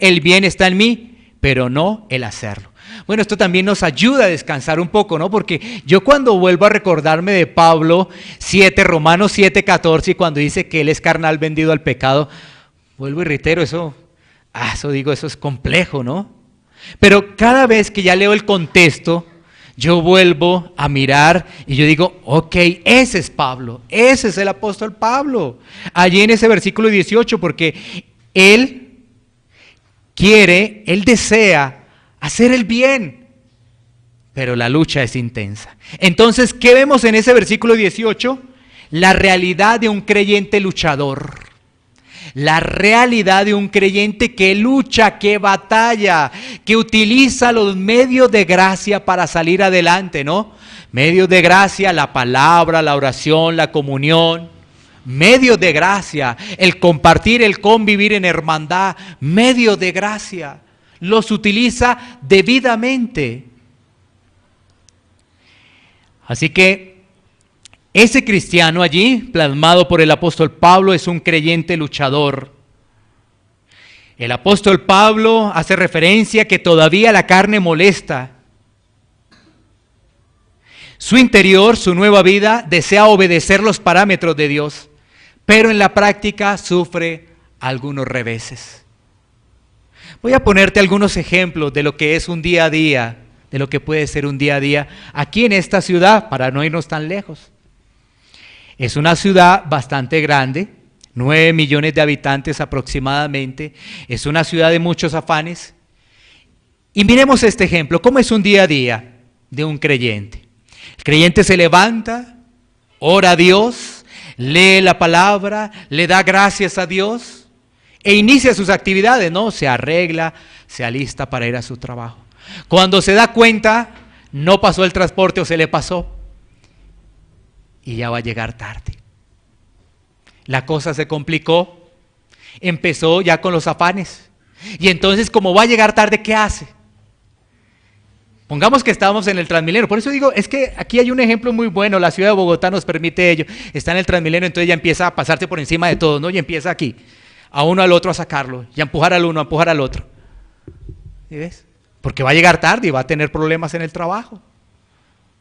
[SPEAKER 2] el bien está en mí, pero no el hacerlo. Bueno, esto también nos ayuda a descansar un poco, ¿no? Porque yo cuando vuelvo a recordarme de Pablo 7, Romanos 7:14, y cuando dice que él es carnal vendido al pecado, vuelvo y reitero, eso es complejo, ¿no? Pero cada vez que ya leo el contexto, yo vuelvo a mirar y yo digo, ok, ese es Pablo, ese es el apóstol Pablo. Allí en ese versículo 18, porque él desea hacer el bien, pero la lucha es intensa. Entonces, ¿qué vemos en ese versículo 18? La realidad de un creyente luchador. La realidad de un creyente que lucha, que batalla, que utiliza los medios de gracia para salir adelante, ¿no? Medios de gracia, la palabra, la oración, la comunión. Medios de gracia, el compartir, el convivir en hermandad. Medios de gracia. Los utiliza debidamente. Así que ese cristiano allí, plasmado por el apóstol Pablo, es un creyente luchador. El apóstol Pablo hace referencia que todavía la carne molesta. Su interior, su nueva vida, desea obedecer los parámetros de Dios, pero en la práctica sufre algunos reveses. Voy a ponerte algunos ejemplos de lo que es un día a día, de lo que puede ser un día a día aquí en esta ciudad, para no irnos tan lejos. Es una ciudad bastante grande, 9 millones de habitantes aproximadamente. Es una ciudad de muchos afanes. Y miremos este ejemplo, ¿cómo es un día a día de un creyente? El creyente se levanta, ora a Dios, lee la palabra, le da gracias a Dios e inicia sus actividades, ¿no? Se arregla, se alista para ir a su trabajo. Cuando se da cuenta, no pasó el transporte o se le pasó y ya va a llegar tarde. La cosa se complicó, empezó ya con los afanes. Y entonces, como va a llegar tarde, ¿qué hace? Pongamos que estábamos en el Transmilenio. Por eso digo, es que aquí hay un ejemplo muy bueno. La ciudad de Bogotá nos permite ello. Está en el Transmilenio, entonces ya empieza a pasarse por encima de todo, ¿no? Y empieza aquí, a uno al otro a sacarlo, y a empujar al uno, a empujar al otro. ¿Sí ves? Porque va a llegar tarde y va a tener problemas en el trabajo.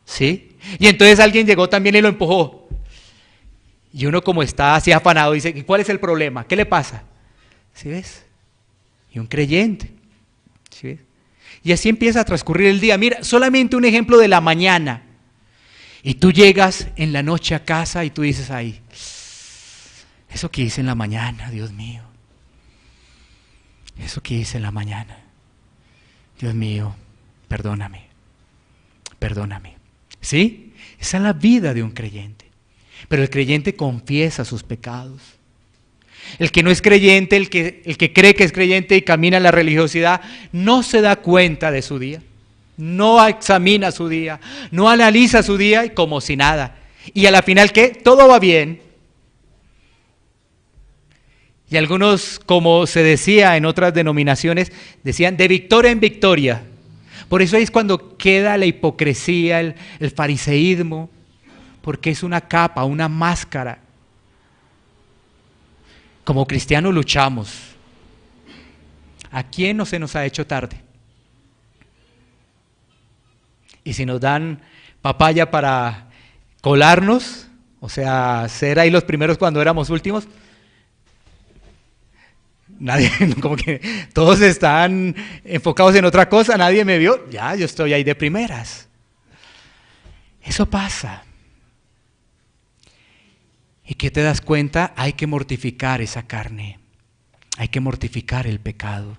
[SPEAKER 2] ¿Sí? Y entonces alguien llegó también y lo empujó. Y uno, como está así afanado, dice, ¿y cuál es el problema? ¿Qué le pasa? ¿Sí ves? Y un creyente. ¿Sí ves? Y así empieza a transcurrir el día. Mira, solamente un ejemplo de la mañana. Y tú llegas en la noche a casa y tú dices, ay, eso que hice en la mañana, Dios mío. Eso que hice en la mañana. Dios mío, perdóname. Perdóname. ¿Sí? Esa es la vida de un creyente. Pero el creyente confiesa sus pecados. El que no es creyente, el que cree que es creyente y camina en la religiosidad, no se da cuenta de su día. No examina su día. No analiza su día y como si nada. Y a la final, ¿qué? Todo va bien. Y algunos, como se decía en otras denominaciones, decían de victoria en victoria. Por eso ahí es cuando queda la hipocresía, el fariseísmo, porque es una capa, una máscara. Como cristianos luchamos. ¿A quién no se nos ha hecho tarde? Y si nos dan papaya para colarnos, o sea, ser ahí los primeros cuando éramos últimos, nadie, como que todos están enfocados en otra cosa, nadie me vio, ya yo estoy ahí de primeras. Eso pasa. ¿Y qué te das cuenta? Hay que mortificar esa carne, hay que mortificar el pecado,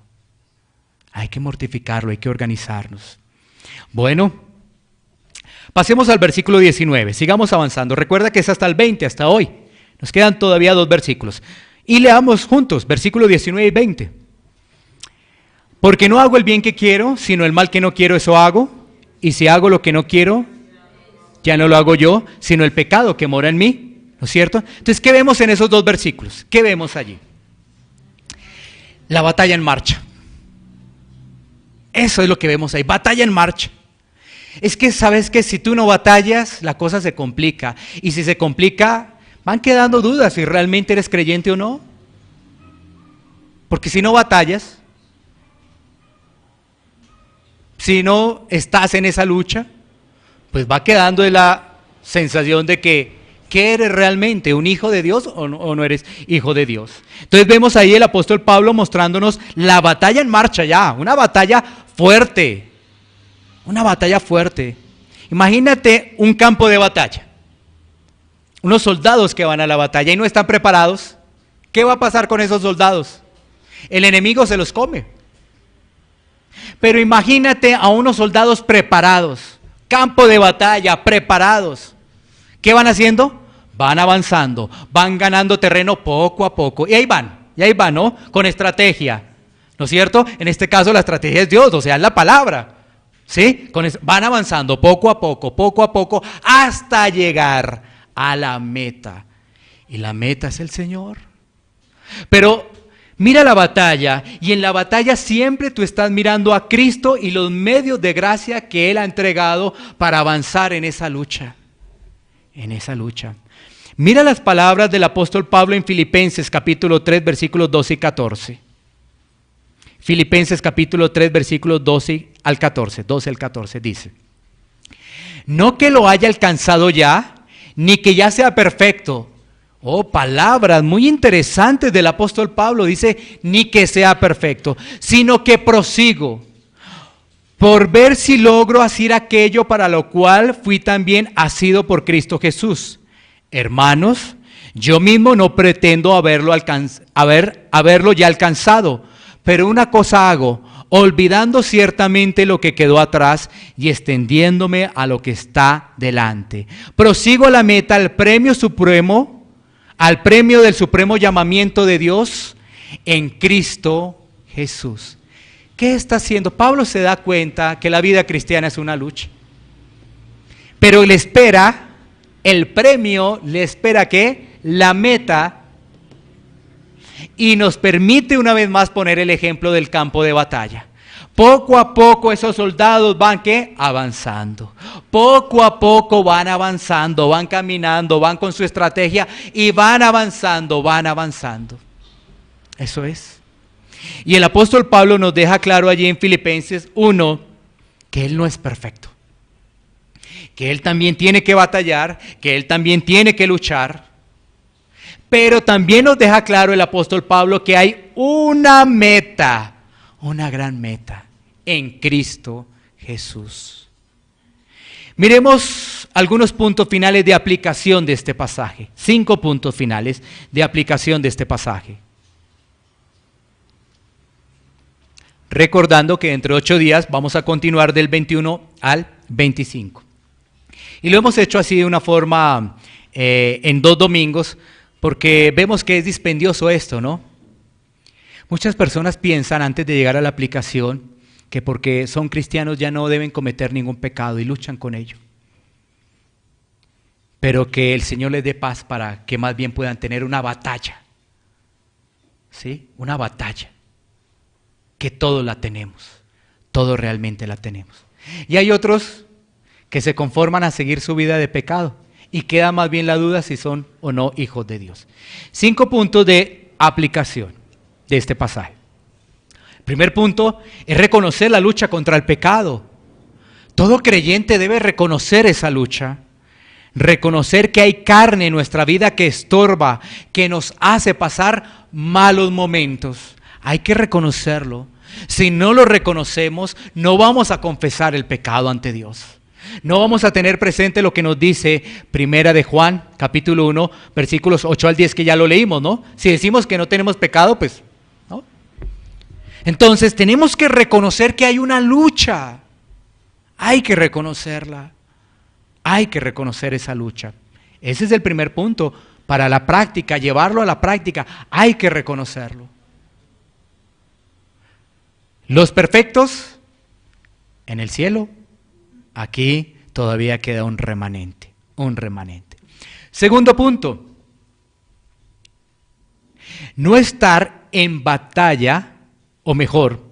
[SPEAKER 2] hay que mortificarlo, hay que organizarnos. Bueno, pasemos al versículo 19, sigamos avanzando. Recuerda que es hasta el 20, hasta hoy. Nos quedan todavía 2 versículos. Y leamos juntos, versículos 19 y 20. Porque no hago el bien que quiero, sino el mal que no quiero, eso hago. Y si hago lo que no quiero, ya no lo hago yo, sino el pecado que mora en mí. ¿No es cierto? Entonces, ¿qué vemos en esos 2 versículos? ¿Qué vemos allí? La batalla en marcha. Eso es lo que vemos ahí, batalla en marcha. Es que sabes que si tú no batallas, la cosa se complica. Y si se complica, van quedando dudas si realmente eres creyente o no. Porque si no batallas, si no estás en esa lucha, pues va quedando de la sensación de que eres realmente un hijo de Dios o no eres hijo de Dios. Entonces vemos ahí el apóstol Pablo mostrándonos la batalla en marcha ya, una batalla fuerte, una batalla fuerte. Imagínate un campo de batalla, unos soldados que van a la batalla y no están preparados. ¿Qué va a pasar con esos soldados? El enemigo se los come. Pero imagínate a unos soldados preparados, campo de batalla, preparados. ¿Qué van haciendo? Van avanzando, van ganando terreno poco a poco. Y ahí van, ¿no? Con estrategia, ¿no es cierto? En este caso la estrategia es Dios, o sea, es la palabra. ¿Sí? Van avanzando poco a poco, hasta llegar a la meta. Y la meta es el Señor. Pero mira la batalla, y en la batalla siempre tú estás mirando a Cristo y los medios de gracia que Él ha entregado para avanzar en esa lucha. En esa lucha. Mira las palabras del apóstol Pablo en Filipenses capítulo 3 versículos 12 y 14. Filipenses capítulo 3 versículos 12 al 14 dice: no que lo haya alcanzado ya, ni que ya sea perfecto. Oh, palabras muy interesantes del apóstol Pablo. Dice, ni que sea perfecto, sino que prosigo por ver si logro hacer aquello para lo cual fui también asido por Cristo Jesús. Hermanos, yo mismo no pretendo haberlo ya alcanzado, pero una cosa hago, olvidando ciertamente lo que quedó atrás y extendiéndome a lo que está delante. Prosigo a la meta, al premio del supremo llamamiento de Dios en Cristo Jesús. ¿Qué está haciendo? Pablo se da cuenta que la vida cristiana es una lucha. Pero el premio le espera ¿qué? La meta. Y nos permite una vez más poner el ejemplo del campo de batalla. Poco a poco esos soldados van ¿qué? Avanzando. Poco a poco van avanzando, van caminando, van con su estrategia y van avanzando. Eso es. Y el apóstol Pablo nos deja claro allí en Filipenses 1 que él no es perfecto. Que él también tiene que batallar, que él también tiene que luchar. Pero también nos deja claro el apóstol Pablo que hay una meta, una gran meta, en Cristo Jesús. Miremos algunos puntos finales de aplicación de este pasaje. 5 puntos finales de aplicación de este pasaje. Recordando que dentro de 8 días vamos a continuar del 21 al 25. Y lo hemos hecho así de una forma en 2 domingos, porque vemos que es dispendioso esto, ¿no? Muchas personas piensan antes de llegar a la aplicación que porque son cristianos ya no deben cometer ningún pecado y luchan con ello. Pero que el Señor les dé paz para que más bien puedan tener una batalla. ¿Sí? Una batalla. Que todos la tenemos. Todos realmente la tenemos. Y hay otros que se conforman a seguir su vida de pecado. Y queda más bien la duda si son o no hijos de Dios. 5 puntos de aplicación de este pasaje. El primer punto es reconocer la lucha contra el pecado. Todo creyente debe reconocer esa lucha. Reconocer que hay carne en nuestra vida que estorba, que nos hace pasar malos momentos. Hay que reconocerlo. Si no lo reconocemos, no vamos a confesar el pecado ante Dios. No vamos a tener presente lo que nos dice Primera de Juan, capítulo 1, versículos 8 al 10, que ya lo leímos, ¿no? Si decimos que no tenemos pecado, pues, ¿no? Entonces, tenemos que reconocer que hay una lucha. Hay que reconocerla. Hay que reconocer esa lucha. Ese es el primer punto. Para la práctica, llevarlo a la práctica, hay que reconocerlo. Los perfectos en el cielo. Aquí todavía queda un remanente. Segundo punto. No estar en batalla, o mejor,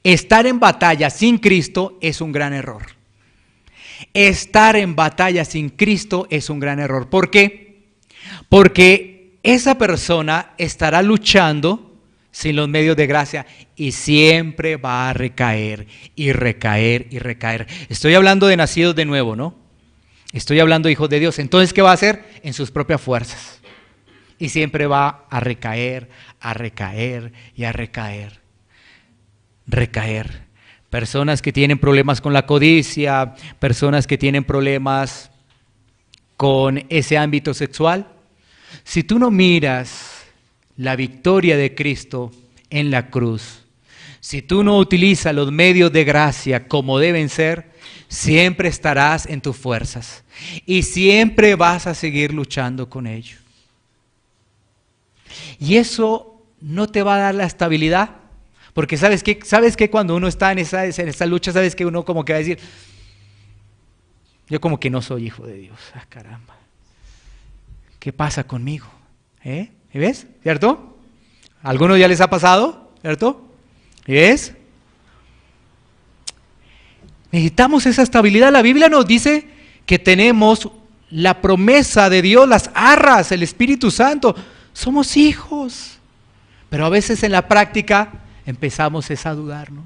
[SPEAKER 2] estar en batalla sin Cristo es un gran error. Estar en batalla sin Cristo es un gran error. ¿Por qué? Porque esa persona estará luchando sin los medios de gracia y siempre va a recaer y recaer y recaer. Estoy hablando de nacidos de nuevo, ¿no? Estoy hablando de hijos de Dios. Entonces, ¿qué va a hacer? En sus propias fuerzas. Y siempre va a recaer y a recaer. Recaer. Personas que tienen problemas con la codicia, personas que tienen problemas con ese ámbito sexual. Si tú no miras la victoria de Cristo en la cruz, si tú no utilizas los medios de gracia como deben ser, siempre estarás en tus fuerzas y siempre vas a seguir luchando con ello. Y eso no te va a dar la estabilidad, porque sabes que cuando uno está en esa lucha, sabes que uno como que va a decir, yo como que no soy hijo de Dios. Ah, caramba. ¿Qué pasa conmigo? ¿Y ves? ¿Cierto? ¿A algunos ya les ha pasado? ¿Cierto? ¿Y ves? Necesitamos esa estabilidad. La Biblia nos dice que tenemos la promesa de Dios, las arras, el Espíritu Santo. Somos hijos. Pero a veces en la práctica empezamos a dudar, ¿no?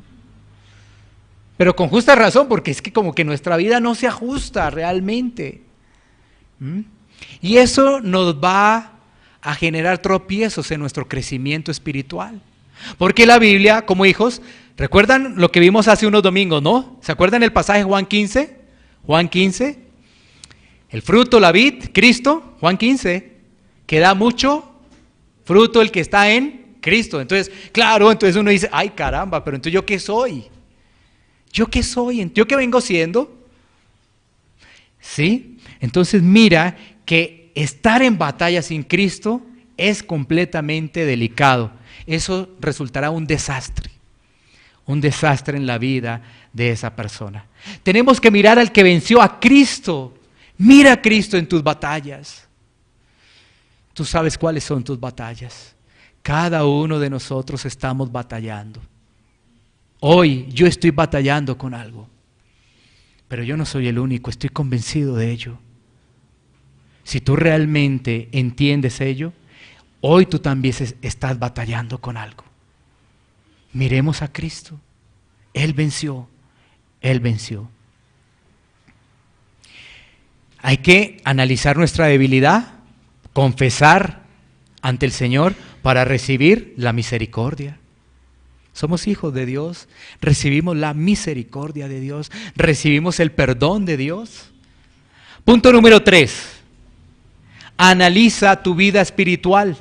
[SPEAKER 2] Pero con justa razón, porque es que como que nuestra vida no se ajusta realmente. Y eso nos va a generar tropiezos en nuestro crecimiento espiritual. Porque la Biblia, como hijos, ¿recuerdan lo que vimos hace unos domingos, no? ¿Se acuerdan el pasaje Juan 15? Juan 15. El fruto, la vid, Cristo, Juan 15, que da mucho fruto el que está en Cristo. Entonces, claro, entonces uno dice, ay caramba, pero entonces ¿yo qué soy? ¿Yo qué soy? ¿Yo qué vengo siendo? ¿Sí? Entonces mira que estar en batalla sin Cristo es completamente delicado. Eso resultará un desastre en la vida de esa persona. Tenemos que mirar al que venció, a Cristo. Mira a Cristo en tus batallas. Tú sabes cuáles son tus batallas. Cada uno de nosotros estamos batallando. Hoy yo estoy batallando con algo, pero yo no soy el único, estoy convencido de ello. Si tú realmente entiendes ello, hoy tú también estás batallando con algo. Miremos a Cristo. Él venció. Él venció. Hay que analizar nuestra debilidad, confesar ante el Señor para recibir la misericordia. Somos hijos de Dios, recibimos la misericordia de Dios, recibimos el perdón de Dios. Punto número 3. Analiza tu vida espiritual.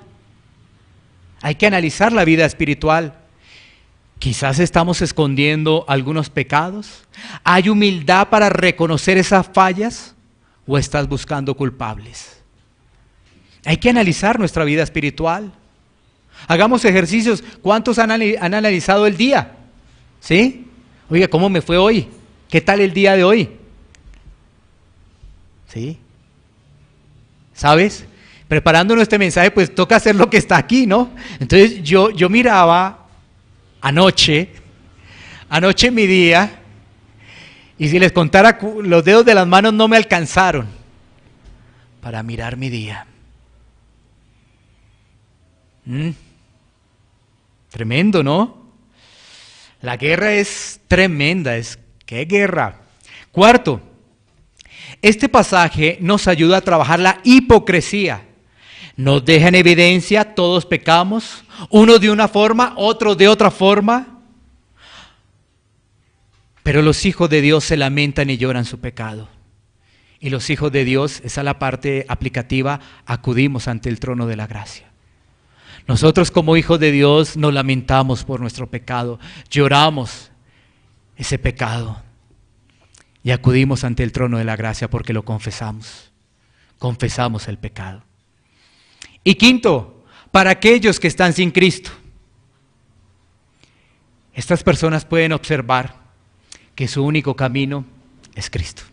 [SPEAKER 2] Hay que analizar la vida espiritual. Quizás estamos escondiendo algunos pecados. ¿Hay humildad para reconocer esas fallas o estás buscando culpables? Hay que analizar nuestra vida espiritual. Hagamos ejercicios. ¿Cuántos han analizado el día? ¿Sí? Oiga, ¿cómo me fue hoy? ¿Qué tal el día de hoy? ¿Sí? ¿Sabes? Preparándonos este mensaje, pues toca hacer lo que está aquí, ¿no? Entonces yo miraba anoche mi día, y si les contara, los dedos de las manos no me alcanzaron para mirar mi día. Tremendo, ¿no? La guerra es tremenda. ¿Qué guerra? Cuarto, este pasaje nos ayuda a trabajar la hipocresía. Nos deja en evidencia, todos pecamos, uno de una forma, otro de otra forma. Pero los hijos de Dios se lamentan y lloran su pecado. Y los hijos de Dios, esa es la parte aplicativa, acudimos ante el trono de la gracia. Nosotros como hijos de Dios nos lamentamos por nuestro pecado, lloramos ese pecado y acudimos ante el trono de la gracia porque lo confesamos el pecado. Y quinto, para aquellos que están sin Cristo, estas personas pueden observar que su único camino es Cristo,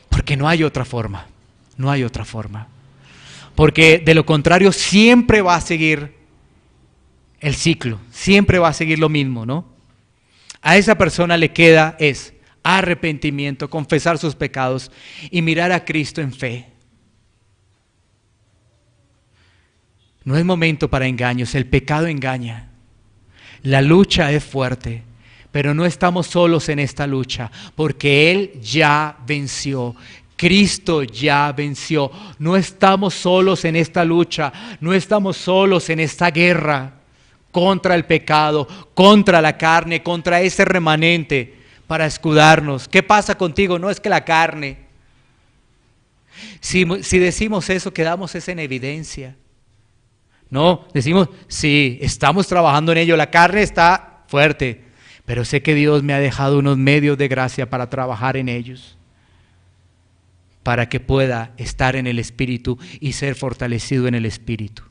[SPEAKER 2] porque no hay otra forma, porque de lo contrario siempre va a seguir el ciclo, siempre va a seguir lo mismo, ¿no? A esa persona le queda arrepentimiento, confesar sus pecados y mirar a Cristo en fe. No es momento para engaños, el pecado engaña. La lucha es fuerte, pero no estamos solos en esta lucha, porque Él ya venció. Cristo ya venció. No estamos solos en esta lucha, no estamos solos en esta guerra contra el pecado, contra la carne, contra ese remanente para escudarnos. ¿Qué pasa contigo? No es que la carne. Si decimos eso, quedamos en evidencia. No, decimos, sí, estamos trabajando en ello, la carne está fuerte, pero sé que Dios me ha dejado unos medios de gracia para trabajar en ellos, para que pueda estar en el Espíritu y ser fortalecido en el Espíritu.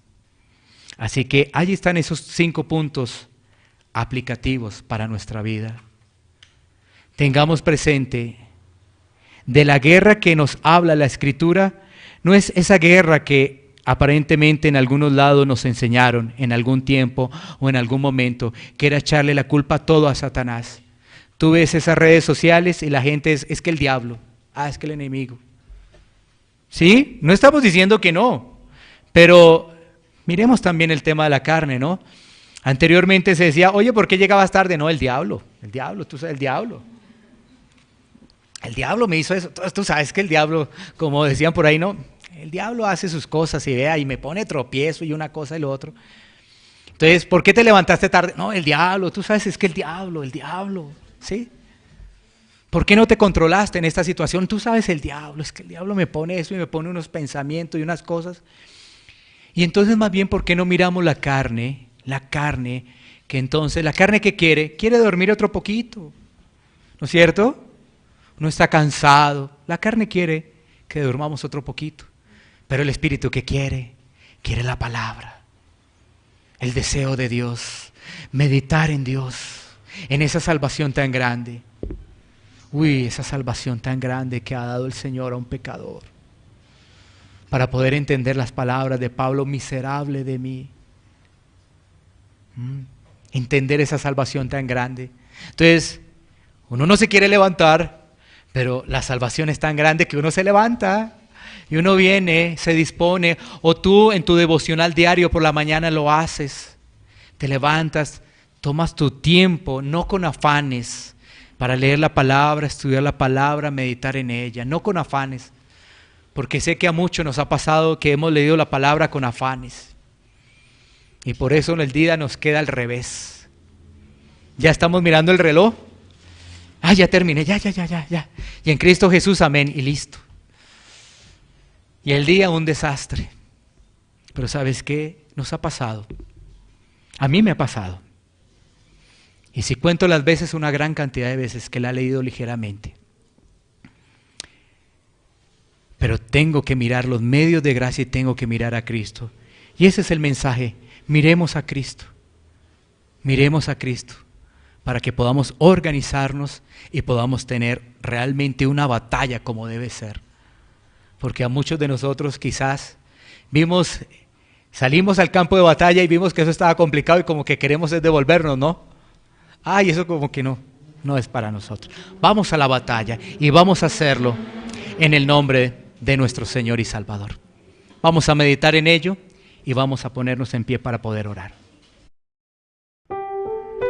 [SPEAKER 2] Así que allí están esos 5 puntos aplicativos para nuestra vida. Tengamos presente, de la guerra que nos habla la Escritura, no es esa guerra que aparentemente en algunos lados nos enseñaron en algún tiempo o en algún momento, que era echarle la culpa todo a Satanás. Tú ves esas redes sociales y la gente es que el diablo, es que el enemigo. ¿Sí? No estamos diciendo que no, pero miremos también el tema de la carne, ¿no? Anteriormente se decía, oye, ¿por qué llegabas tarde? No, el diablo, tú sabes, el diablo. El diablo me hizo eso. Tú sabes que el diablo, como decían por ahí, ¿no? El diablo hace sus cosas y vea, y me pone tropiezo y una cosa y lo otro. Entonces, ¿por qué te levantaste tarde? No, el diablo, tú sabes, es que el diablo, ¿sí? ¿Por qué no te controlaste en esta situación? Tú sabes, el diablo, es que el diablo me pone eso y me pone unos pensamientos y unas cosas. Y entonces, más bien, ¿por qué no miramos la carne? La carne, que entonces, la carne que quiere dormir otro poquito, ¿no es cierto? Uno está cansado, la carne quiere que durmamos otro poquito. Pero el Espíritu, ¿qué quiere? Quiere la palabra, el deseo de Dios, meditar en Dios, en esa salvación tan grande. Esa salvación tan grande que ha dado el Señor a un pecador. Para poder entender las palabras de Pablo, miserable de mí. Entender esa salvación tan grande. Entonces, uno no se quiere levantar, pero la salvación es tan grande que uno se levanta. Y uno viene, se dispone, o tú en tu devocional diario por la mañana lo haces, te levantas, tomas tu tiempo, no con afanes, para leer la palabra, estudiar la palabra, meditar en ella, no con afanes, porque sé que a muchos nos ha pasado que hemos leído la palabra con afanes, y por eso el día nos queda al revés. Ya estamos mirando el reloj, ya terminé, ya, y en Cristo Jesús, amén, y listo. Y el día un desastre. Pero ¿sabes qué? Nos ha pasado. A mí me ha pasado. Y si cuento las veces, una gran cantidad de veces que la he leído ligeramente. Pero tengo que mirar los medios de gracia y tengo que mirar a Cristo. Y ese es el mensaje. Miremos a Cristo. Miremos a Cristo. Para que podamos organizarnos y podamos tener realmente una batalla como debe ser. Porque a muchos de nosotros quizás salimos al campo de batalla y vimos que eso estaba complicado y como que queremos es devolvernos, ¿no? Y eso como que no es para nosotros. Vamos a la batalla y vamos a hacerlo en el nombre de nuestro Señor y Salvador. Vamos a meditar en ello y vamos a ponernos en pie para poder orar.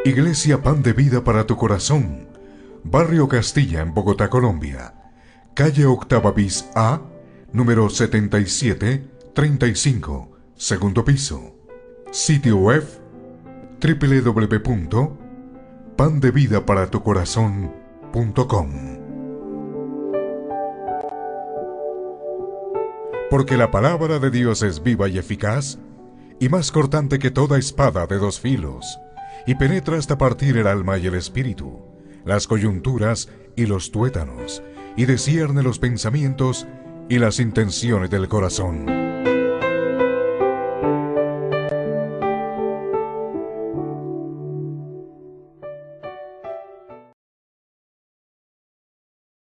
[SPEAKER 1] Iglesia Pan de Vida para tu Corazón, Barrio Castilla en Bogotá, Colombia. Calle Octava bis A, número 7735, segundo piso. Sitio web www.pandevidaparatucorazon.com. Porque la palabra de Dios es viva y eficaz, y más cortante que toda espada de 2 filos, y penetra hasta partir el alma y el espíritu, las coyunturas y los tuétanos, y discierne los pensamientos y las intenciones del corazón.